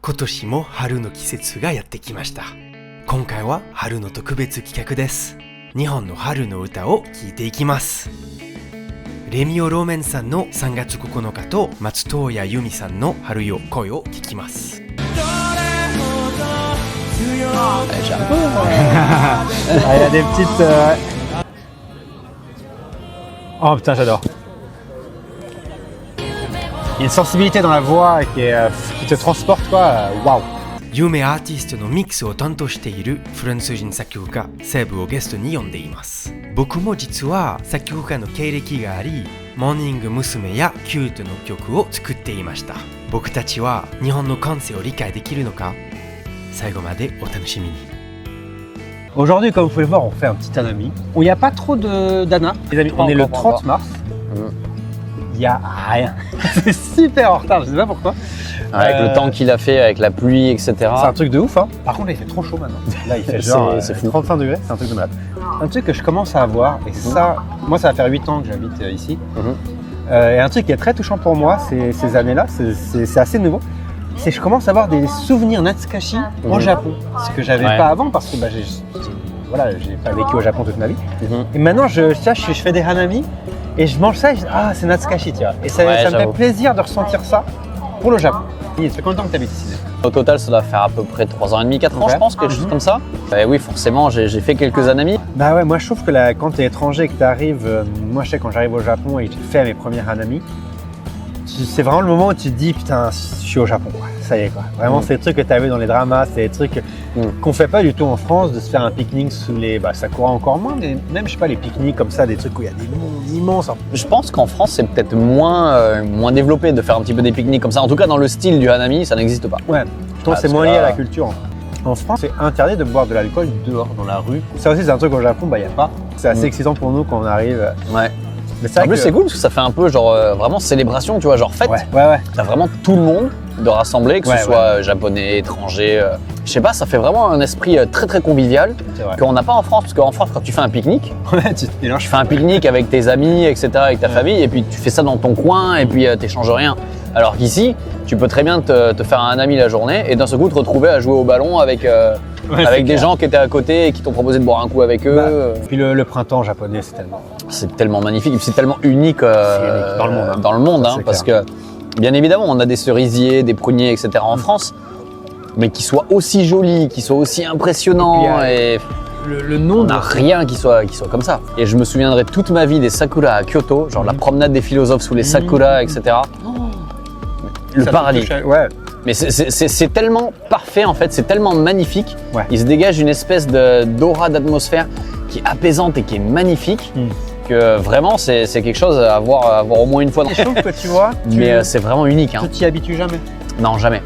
今年も春の季節がやってきました。今回は春の特別企画です。日本の春の歌を聴いていきます。レミオローメンさんの3月9日と松任谷由実さんの春よ恋を聴きます。J'ai un peu. Il y a des petites. Oh putain, j'adore. Il y a une sensibilité dans la voix qui te transporte, quoi. Waouh! 有名アーティストのミックスを担当しているフランス人作曲家セーブをゲストに呼んでいます。僕も実は作曲家の経歴があり、モーニング娘。やキュートの曲を作っていました。僕たちは日本の感性を理解できるのか？最後までお楽しみに。Aujourd'hui, comme vous pouvez le voir, on fait un petit Hanami. Il n'y a pas trop d'Anna. Les amis, on est le 30 mars. Il n'y a rien. C'est super en retard, je ne sais pas pourquoi. Avec le temps qu'il a fait, avec la pluie, etc. C'est un truc de ouf, hein. Par contre, là, il fait trop chaud maintenant. Là, il fait genre c'est fou. 35 degrés, c'est un truc de malade. Un truc que je commence à avoir, et ça, moi, ça va faire 8 ans que j'habite ici. Et un truc qui est très touchant pour moi, ces années-là, c'est assez nouveau. C'est que je commence à avoir des souvenirs Natsukashi en Japon. Ce que j'avais pas avant, parce que j'ai pas vécu au Japon toute ma vie. Et maintenant, je fais des Hanami, et je mange ça, et je dis, ah, c'est Natsukashi, tu vois. Et ça me fait plaisir de ressentir ça pour le Japon. Ça fait combien de temps que tu habites ici? Au total, ça doit faire à peu près 3 ans et demi, 4 ans, je pense, quelque chose comme ça. Et oui, forcément, j'ai fait quelques Hanami. Bah ouais, moi je trouve que quand tu es étranger et que tu arrives, moi je sais quand j'arrive au Japon et que j'ai fait mes premières Hanami, c'est vraiment le moment où tu te dis putain, je suis au Japon, quoi. Ça y est, quoi. Vraiment, c'est des trucs que tu as vu dans les dramas, c'est des trucs qu'on fait pas du tout en France, de se faire un pique-nique sous les sakura encore moins, mais même, je sais pas, les pique-niques comme ça, des trucs où il y a des mondes immenses. Je pense qu'en France, c'est peut-être moins développé de faire un petit peu des pique-niques comme ça. En tout cas, dans le style du Hanami, ça n'existe pas. Ouais, je trouve que c'est moins lié à la culture. En France, c'est interdit de boire de l'alcool dehors, dans la rue. Ça aussi, c'est un truc au Japon, il n'y a pas. C'est assez excitant pour nous quand on arrive. Ouais. Mais en plus, c'est cool parce que ça fait un peu genre vraiment célébration, tu vois, genre fête. Ouais. T'as vraiment tout le monde de rassembler, que ce soit japonais, étranger. Je sais pas, ça fait vraiment un esprit très très convivial qu'on n'a pas en France. Parce qu'en France, quand tu fais un pique-nique, tu fais un pique-nique avec tes amis, etc., avec ta famille, et puis tu fais ça dans ton coin, et puis t'échanges rien. Alors qu'ici, tu peux très bien te faire un ami la journée et d'un seul coup te retrouver à jouer au ballon avec des gens qui étaient à côté et qui t'ont proposé de boire un coup avec eux. Puis le printemps japonais, c'est tellement magnifique, et puis c'est tellement unique, dans le monde, hein, parce que bien évidemment on a des cerisiers, des pruniers, etc. en France, mais qui soient aussi jolis, qui soient aussi impressionnants, et le nom on n'a rien qui soit comme ça. Et je me souviendrai toute ma vie des sakura à Kyoto, genre la promenade des philosophes sous les sakura, etc. Le paradis. Mais c'est tellement parfait en fait, c'est tellement magnifique. Il se dégage une espèce d'aura d'atmosphère qui est apaisante et qui est magnifique. Que vraiment c'est quelque chose à voir au moins une fois dans le monde. Que tu vois, mais c'est vraiment unique. Tu t'y habitues jamais? Non, jamais.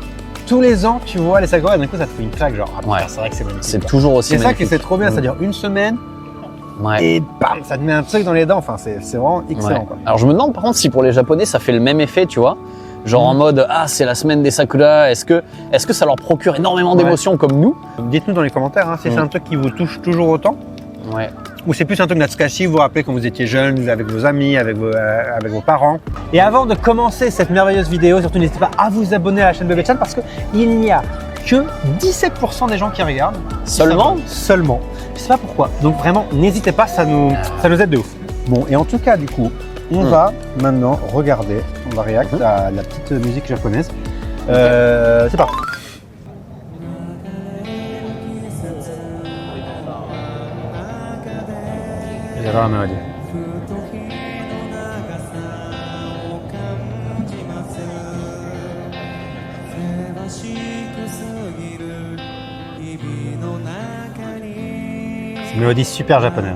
Tous les ans, tu vois les sakura, d'un coup ça te fait une claque, genre c'est vrai que c'est magnifique. C'est toujours aussi magnifique. C'est ça qui c'est trop bien, ça dure une semaine. Et bam, ça te met un truc dans les dents, enfin c'est vraiment excellent. Quoi. Alors je me demande par contre si pour les Japonais ça fait le même effet, tu vois. Genre en mode c'est la semaine des sakura, est-ce que ça leur procure énormément d'émotions comme nous? Dites-nous dans les commentaires si c'est un truc qui vous touche toujours autant. Ou c'est plus un truc Natsukashi, vous vous rappelez quand vous étiez jeune, avec vos amis, avec vos parents. Et avant de commencer cette merveilleuse vidéo, surtout n'hésitez pas à vous abonner à la chaîne Bébé-chan parce qu'il n'y a que 17% des gens qui regardent. Seulement. Je sais pas pourquoi. Donc vraiment, n'hésitez pas, ça nous aide de ouf. Bon, et en tout cas, du coup, on va maintenant regarder, on va react à la petite musique japonaise. C'est parti. J'adore la mélodie. C'est une mélodie super japonaise.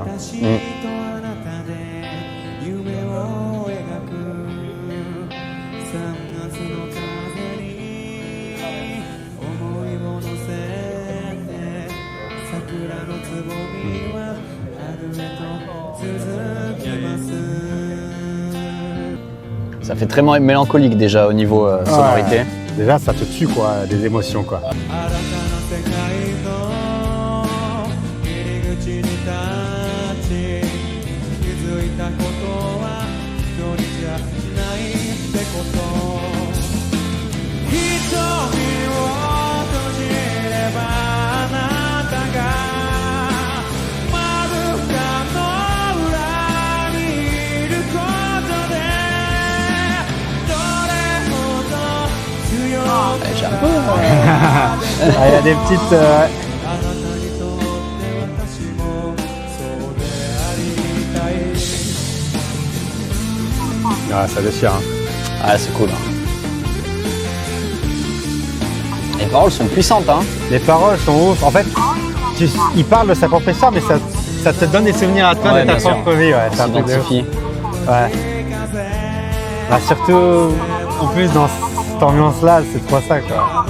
Ça fait très mélancolique déjà au niveau sonorité. Déjà ça te tue quoi, des émotions quoi. c'est un peu. Il y a des petites. Ah, ça déchire. Hein. Ah, c'est cool. Hein. Les paroles sont puissantes. Hein. Les paroles sont ouf. En fait, il parle de sa propre histoire, mais ça te donne des souvenirs à toi de ta propre vie. Ouais, on s'identifie. Ouais. Bah, surtout, en plus, dans cette ambiance-là, c'est trop ça, quoi.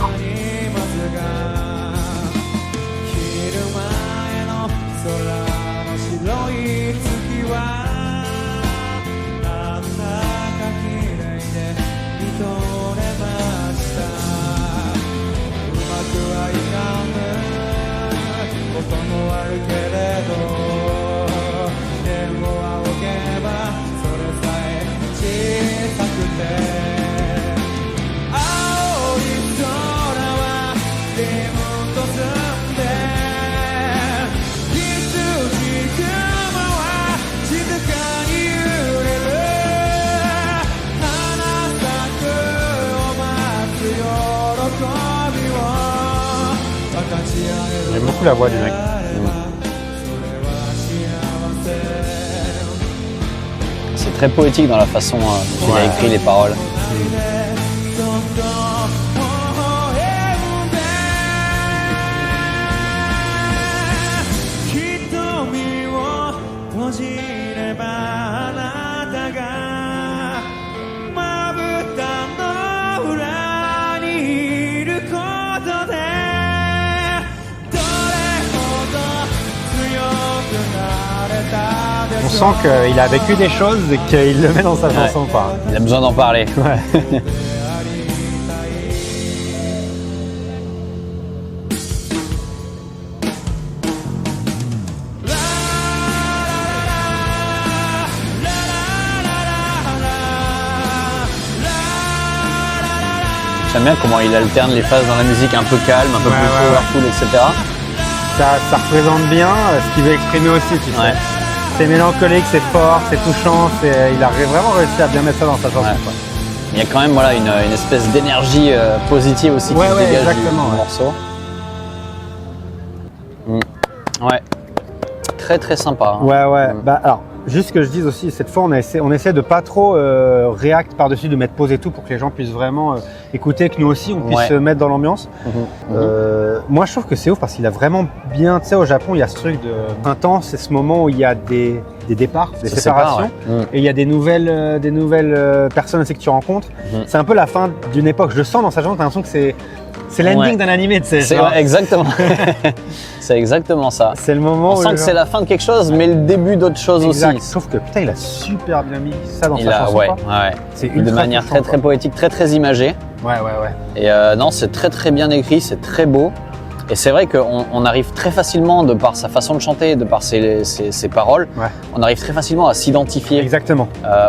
J'aime beaucoup la voix du mec. C'est très poétique dans la façon dont il a écrit les paroles. On sent qu'il a vécu des choses et qu'il le met dans sa chanson. Quoi. Il a besoin d'en parler. Ouais. J'aime bien comment il alterne les phases dans la musique un peu calme, un peu plus powerful, etc. Ça représente bien ce qu'il veut exprimer aussi, tu sais. C'est mélancolique, c'est fort, c'est touchant, il a vraiment réussi à bien mettre ça dans sa chanson. Quoi. Il y a quand même voilà, une espèce d'énergie positive aussi qui se dégage du morceau. Ouais, très très sympa. Hein. Ouais. Bah, alors, juste que je dise aussi, cette fois on essaie de pas trop react par-dessus, de mettre pause et tout pour que les gens puissent vraiment écouter, que nous aussi on puisse se mettre dans l'ambiance. Moi je trouve que c'est ouf parce qu'il a vraiment bien, tu sais, au Japon il y a ce truc de printemps, c'est ce moment où il y a des départs, des séparations, et il y a des nouvelles personnes aussi que tu rencontres. C'est un peu la fin d'une époque, je le sens dans sa chanson, t'as l'impression que c'est l'ending d'un animé, tu sais. C'est exactement. C'est exactement ça. C'est le moment on sent que c'est la fin de quelque chose, mais le début d'autre chose aussi. Je trouve que putain, il a super bien mis ça dans sa chanson. C'est de manière très très poétique, très très imagée. Ouais. Et non, c'est très très bien écrit, c'est très beau. Et c'est vrai qu'on arrive très facilement, de par sa façon de chanter, de par ses paroles, on arrive très facilement à s'identifier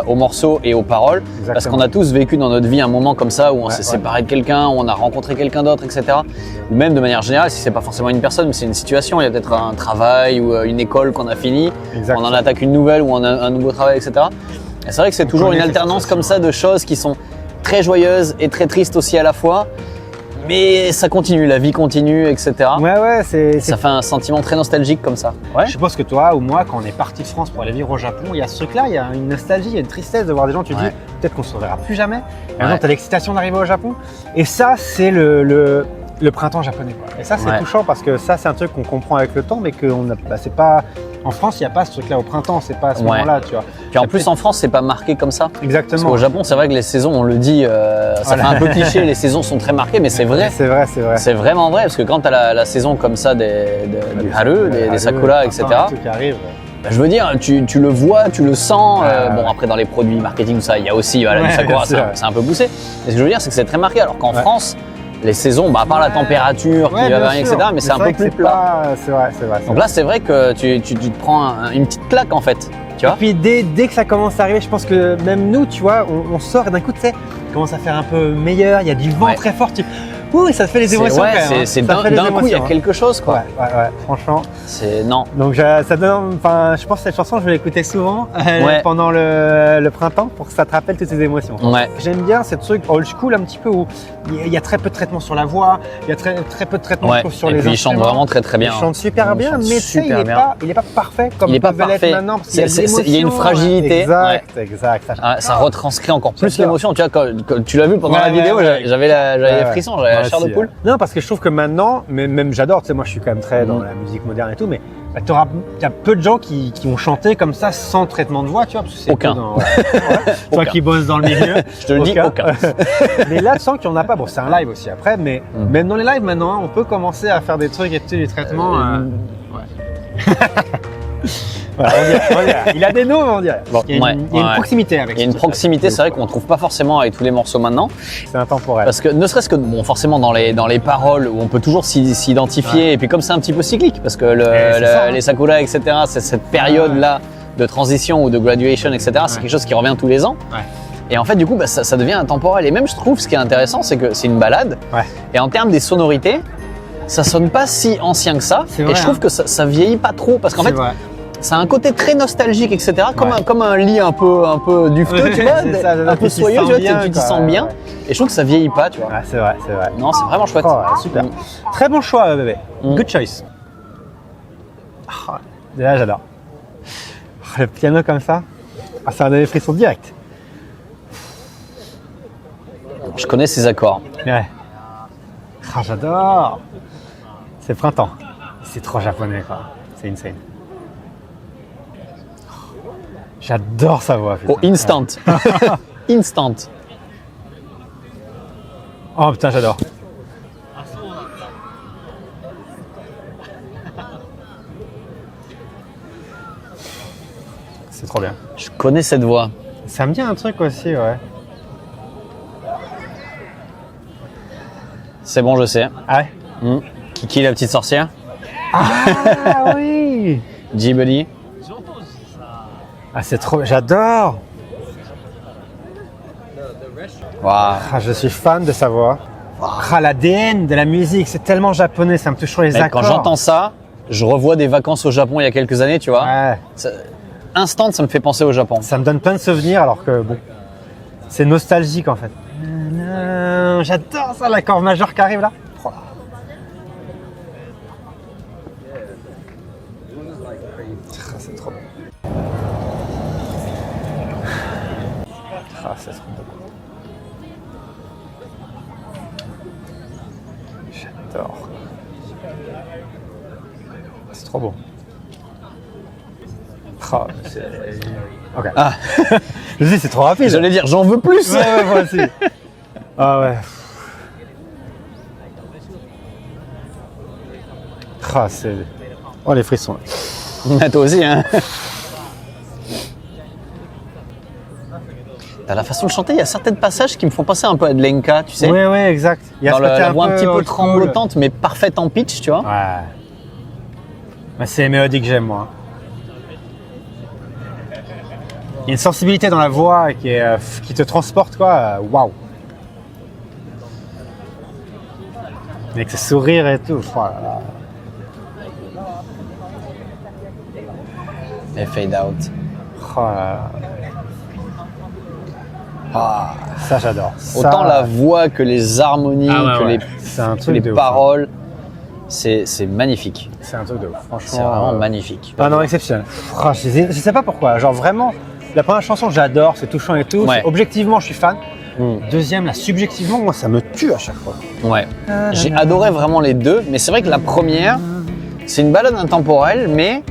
aux morceaux et aux paroles. Parce qu'on a tous vécu dans notre vie un moment comme ça où on s'est séparé de quelqu'un, où on a rencontré quelqu'un d'autre, etc. Ou même de manière générale, si c'est pas forcément une personne, mais c'est une situation, il y a peut-être un travail ou une école qu'on a fini, on en attaque une nouvelle ou on a un nouveau travail, etc. Et c'est vrai que c'est toujours une alternance comme ça de choses qui sont très joyeuses et très tristes aussi à la fois. Mais ça continue, la vie continue, etc. Ça fait un sentiment très nostalgique comme ça. Je suppose que toi ou moi, quand on est parti de France pour aller vivre au Japon, il y a ce truc-là, il y a une nostalgie, il y a une tristesse de voir des gens, tu te dis peut-être qu'on ne se reverra plus jamais. Et maintenant, tu as l'excitation d'arriver au Japon. Et ça, c'est le printemps japonais. Quoi. Et ça, c'est touchant parce que ça, c'est un truc qu'on comprend avec le temps, mais que c'est pas. En France, il n'y a pas ce truc-là au printemps, c'est pas à ce moment-là, tu vois. Puis en plus, en France, c'est pas marqué comme ça. Exactement. Parce qu'au Japon, c'est vrai que les saisons, on le dit, ça fait un peu cliché, les saisons sont très marquées, mais c'est vrai. C'est vrai. C'est vraiment vrai, parce que quand tu as la saison comme ça du haru, des sakura, etc. Qui arrive. Bah, je veux dire, tu le vois, tu le sens. Bon, après, dans les produits marketing, ça, il y a aussi du sakura, c'est un peu poussé. Mais ce que je veux dire, c'est que c'est très marqué, alors qu'en France, les saisons, à part la température qui va varier, etc., mais c'est un peu plus plat. C'est vrai. Donc là, c'est vrai que tu te prends une petite claque en fait. Tu vois. Et puis dès que ça commence à arriver, je pense que même nous, tu vois, on sort et d'un coup, tu sais, commence à faire un peu meilleur, il y a du vent très fort. Oui, ça te fait les émotions. Ouais, quand même, c'est ça fait les d'un coup, il y a émotions, quelque chose, quoi. Ouais, franchement. C'est non. Donc ça donne, enfin, je pense que cette chanson, je vais l'écouter souvent pendant le printemps pour que ça te rappelle toutes ces émotions. Ouais. J'aime bien ces trucs old school un petit peu où il y a très peu de traitement sur la voix, il y a très peu de traitement je trouve, sur les instruments. Et puis il chante vraiment très bien. Il chante super bien, mais tu sais, il est pas parfait comme il peut l'être maintenant. Parce il y a une fragilité. Exact. Ça retranscrit encore plus l'émotion. Tu vois, quand tu l'as vu pendant la vidéo, j'avais les frissons, j'avais la chair de poule. Non, parce que je trouve que maintenant, même j'adore, tu sais, moi je suis quand même très dans la musique moderne et tout, mais il y a peu de gens qui ont chanté comme ça sans traitement de voix, tu vois. Parce que c'est aucun. Toi qui bosses dans le milieu. Je te le dis, aucun. Mais là, tu sens qu'il n'y en a pas. Bon, c'est un live aussi après, mais même dans les lives maintenant, on peut commencer à faire des trucs et des traitements. Voilà, on dirait. Il a des noms, on dirait. Bon, il y a une proximité avec. Il y a une proximité, c'est vrai qu'on ne trouve pas forcément avec tous les morceaux maintenant. C'est intemporel. Parce que ne serait-ce que, bon, forcément dans les paroles où on peut toujours s'identifier, et puis comme c'est un petit peu cyclique, parce que les Sakura, etc., c'est cette période-là de transition ou de graduation, etc., c'est quelque chose qui revient tous les ans. Et en fait, du coup, ça devient intemporel. Et même, je trouve, ce qui est intéressant, c'est que c'est une balade. Et en termes des sonorités, ça sonne pas si ancien que ça. Vrai, et je trouve que ça vieillit pas trop. Parce qu'en fait, ça a un côté très nostalgique, etc. Comme un lit un peu dufteux, tu vois, un peu soyeux, tu t'y sens bien. Et je trouve que ça vieillit pas, tu vois. C'est vrai. Non, c'est vraiment chouette. Super. Très bon choix, bébé. Good choice. Déjà, j'adore. Le piano comme ça, ça a donné des frissons direct. Je connais ces accords. Ouais. J'adore. C'est printemps. C'est trop japonais, quoi. C'est insane. J'adore sa voix. Putain. Oh, instant. Instant. Oh putain, j'adore. C'est trop bien. Je connais cette voix. Ça me dit un truc aussi, ouais. C'est bon, je sais. Ah ouais. Kiki la petite sorcière. Ah oui. Ghibli. Ah c'est trop, j'adore. Wow. Ah, je suis fan de sa voix. Ah, l'ADN de la musique, c'est tellement japonais, ça me touche sur les accords. Quand j'entends ça, je revois des vacances au Japon il y a quelques années, tu vois. Ouais. Instant, ça me fait penser au Japon. Ça me donne plein de souvenirs alors que bon, c'est nostalgique en fait. J'adore ça, l'accord majeur qui arrive là. Oh là. C'est trop bon. C'est trop beau. J'adore. C'est trop beau. Ok. Ah. Je dis c'est trop rapide. J'allais dire j'en veux plus. Ouais, moi aussi. Ah ouais. Ah, c'est... Oh les frissons. Toi aussi, hein. Dans la façon de chanter, il y a certains passages qui me font penser un peu à de Lenka, tu sais. Oui, exact. Il y a la voix un petit peu tremblotante, mais parfaite en pitch, tu vois. Ouais. Mais c'est les mélodies que j'aime, moi. Il y a une sensibilité dans la voix qui te transporte, quoi. Waouh. Avec ce sourire et tout. Oh là là. Et fade out. Oh là là. Ah, ça j'adore. Autant la voix que les harmonies, que les paroles, c'est magnifique. C'est un truc de ouf, franchement. C'est vraiment magnifique. Ah non, exceptionnel. Oh, je sais pas pourquoi, genre vraiment, la première chanson j'adore, c'est touchant et tout. Ouais. Objectivement je suis fan. Deuxième, là, subjectivement, moi ça me tue à chaque fois. Ouais. J'ai adoré vraiment les deux, mais c'est vrai que la première, c'est une balade intemporelle, mais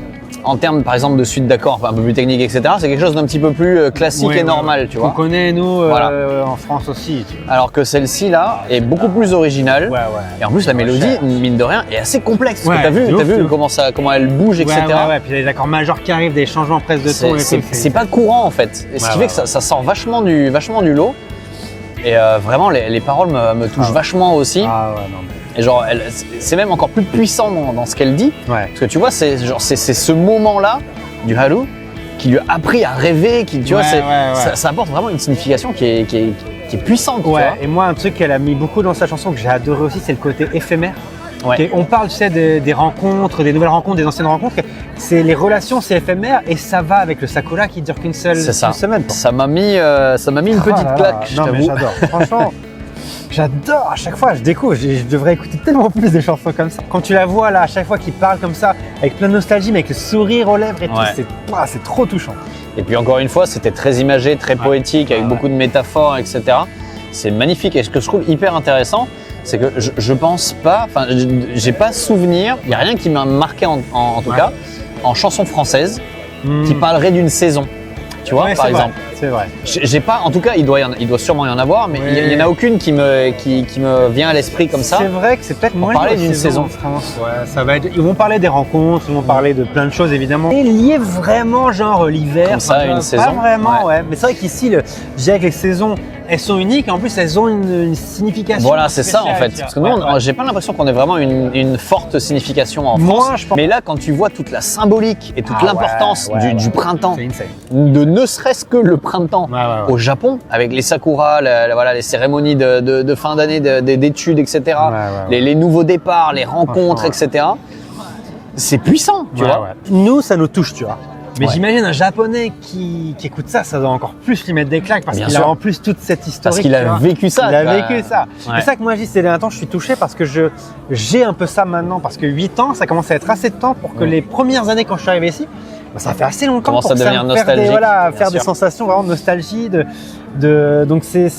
en termes, par exemple, de suite d'accords, un peu plus technique, etc., c'est quelque chose d'un petit peu plus classique et normal, tu vois. On connaît, nous, en France aussi. Tu vois. Alors que celle-ci, là, est beaucoup plus originale. Ouais. Et en plus, la mélodie, mine de rien, est assez complexe. Parce que t'as vu comment elle bouge, etc. Ouais. Puis il y a des accords majeurs qui arrivent, des changements presque de ton et tout. C'est pas courant, en fait. Et ce qui fait que ça sort vachement du lot. Et vraiment, les paroles me touchent vachement aussi. Ah ouais, non, mais... Et genre, c'est même encore plus puissant dans ce qu'elle dit. Ouais. Parce que tu vois, c'est ce moment-là du Haru qui lui a appris à rêver, qui, tu vois, ça apporte vraiment une signification qui est qui est puissante. Tu Ouais, vois. et moi, un truc qu'elle a mis beaucoup dans sa chanson que j'ai adoré aussi, c'est le côté éphémère. Ouais. On parle, tu sais, des rencontres, des nouvelles rencontres, des anciennes rencontres. C'est les relations, c'est éphémère et ça va avec le Sakura qui dure qu'une seule semaine. Ça m'a mis une petite claque, je non, mais t'avoue. j'adore. Franchement, j'adore. À chaque fois, je découvre. Je devrais écouter tellement plus des chansons comme ça. Quand tu la vois là, à chaque fois qu'il parle comme ça, avec plein de nostalgie, mais avec le sourire aux lèvres et tout, c'est trop touchant. Et puis encore une fois, c'était très imagé, très poétique, avec beaucoup de métaphores, etc. C'est magnifique. Et ce que je trouve hyper intéressant, c'est que je pense pas, enfin, j'ai pas souvenir, il n'y a rien qui m'a marqué en tout cas, en chanson française, qui parlerait d'une saison. Tu vois, par exemple. C'est vrai. J'ai pas, en tout cas, il doit sûrement y en avoir, mais il y en a aucune qui me vient à l'esprit comme ça. C'est vrai que c'est peut-être moins parler d'une saison. Ouais, ça va être. Ils vont parler des rencontres, ils vont parler de plein de choses évidemment. Et lié vraiment genre l'hiver. Comme ça, une saison. Pas vraiment, ouais. Mais c'est vrai qu'ici, je dirais que les saisons, elles sont uniques et en plus elles ont une signification. Voilà, c'est ça en spéciale, fait. Parce que nous, j'ai pas l'impression qu'on ait vraiment une forte signification en France. Je pense. Mais là, quand tu vois toute la symbolique et toute l'importance du printemps, c'est insane. de ne serait-ce que le printemps au Japon, avec les sakuras, les cérémonies de fin d'année, d'études, etc., les nouveaux départs, les rencontres, etc. C'est puissant, tu vois. Nous, ça nous touche, tu vois. Mais Ouais. j'imagine un Japonais qui écoute ça, ça doit encore plus lui mettre des claques parce Bien qu'il sûr. a en plus toute cette historique. Parce qu'il a tu vois. vécu ça. Il a tu vois. vécu ça. Ouais. C'est ça que moi je dis, ces derniers temps, je suis touché parce que j'ai un peu ça maintenant. Parce que 8 ans, ça commence à être assez de temps pour que les premières années quand je suis arrivé ici, ça fait assez longtemps Commence pour à que ça devenir me faire nostalgique, faire des sûr. sensations vraiment de nostalgie. Donc c'est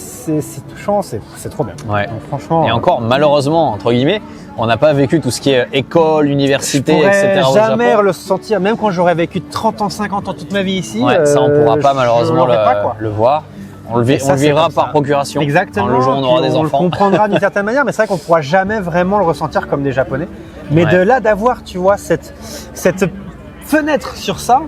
touchant, c'est trop bien. Ouais. Donc, franchement. Et encore, malheureusement, entre guillemets, on n'a pas vécu tout ce qui est école, université, je pourrais etc. au jamais Japon. le sentir, même quand j'aurais vécu 30 ans, 50 ans toute ma vie ici. Ouais, ça, on ne pourra pas malheureusement je l'aurais pas, quoi. le voir. On le Et ça, c'est vivra comme par ça. procuration. Exactement. Le jour où on aura Puis des on enfants. le comprendra d'une certaine manière, mais c'est vrai qu'on ne pourra jamais vraiment le ressentir comme des Japonais. Mais Ouais. de là d'avoir, tu vois, cette fenêtre sur ça,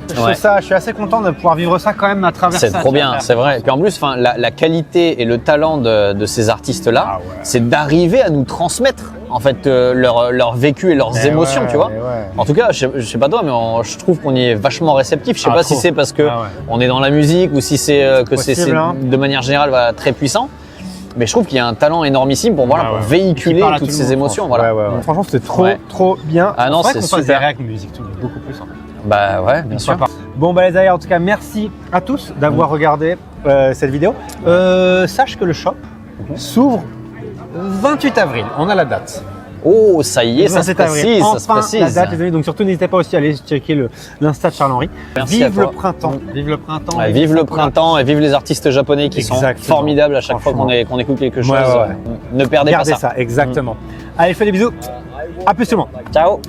je suis assez content de pouvoir vivre ça quand même à travers ça. C'est trop bien, c'est vrai. Et puis en plus, la qualité et le talent de ces artistes-là, c'est d'arriver à nous transmettre en fait leur vécu et leurs émotions, tu vois. En tout cas, je sais pas toi, mais je trouve qu'on y est vachement réceptif. Je sais pas si c'est parce que on est dans la musique ou si c'est que c'est de manière générale très puissant. Mais je trouve qu'il y a un talent énormissime pour véhiculer toutes ces émotions. Voilà. Donc, franchement, c'était trop bien. Ah non, c'est qu'on fasse des super. réacts musique, tout, beaucoup plus. En fait. Bah ouais, bien sûr. Bon, bah les amis, en tout cas, merci à tous d'avoir regardé cette vidéo. Sache que le shop s'ouvre 28 avril. On a la date. Oh, ça y est, ça se 27 avril. précise, Enfin, ça se précise. la date, les amis. Donc surtout, n'hésitez pas aussi à aller checker l'Insta de Charles-Henri. Merci à Vive le toi. printemps. Vive le printemps. Ouais, vive le printemps et vive les artistes japonais qui sont Exactement. formidables à chaque fois qu'on écoute quelque chose. Ouais. Ne perdez Gardez pas ça. ça, exactement. Allez, je fais des bisous. À plus tout le monde. Ciao.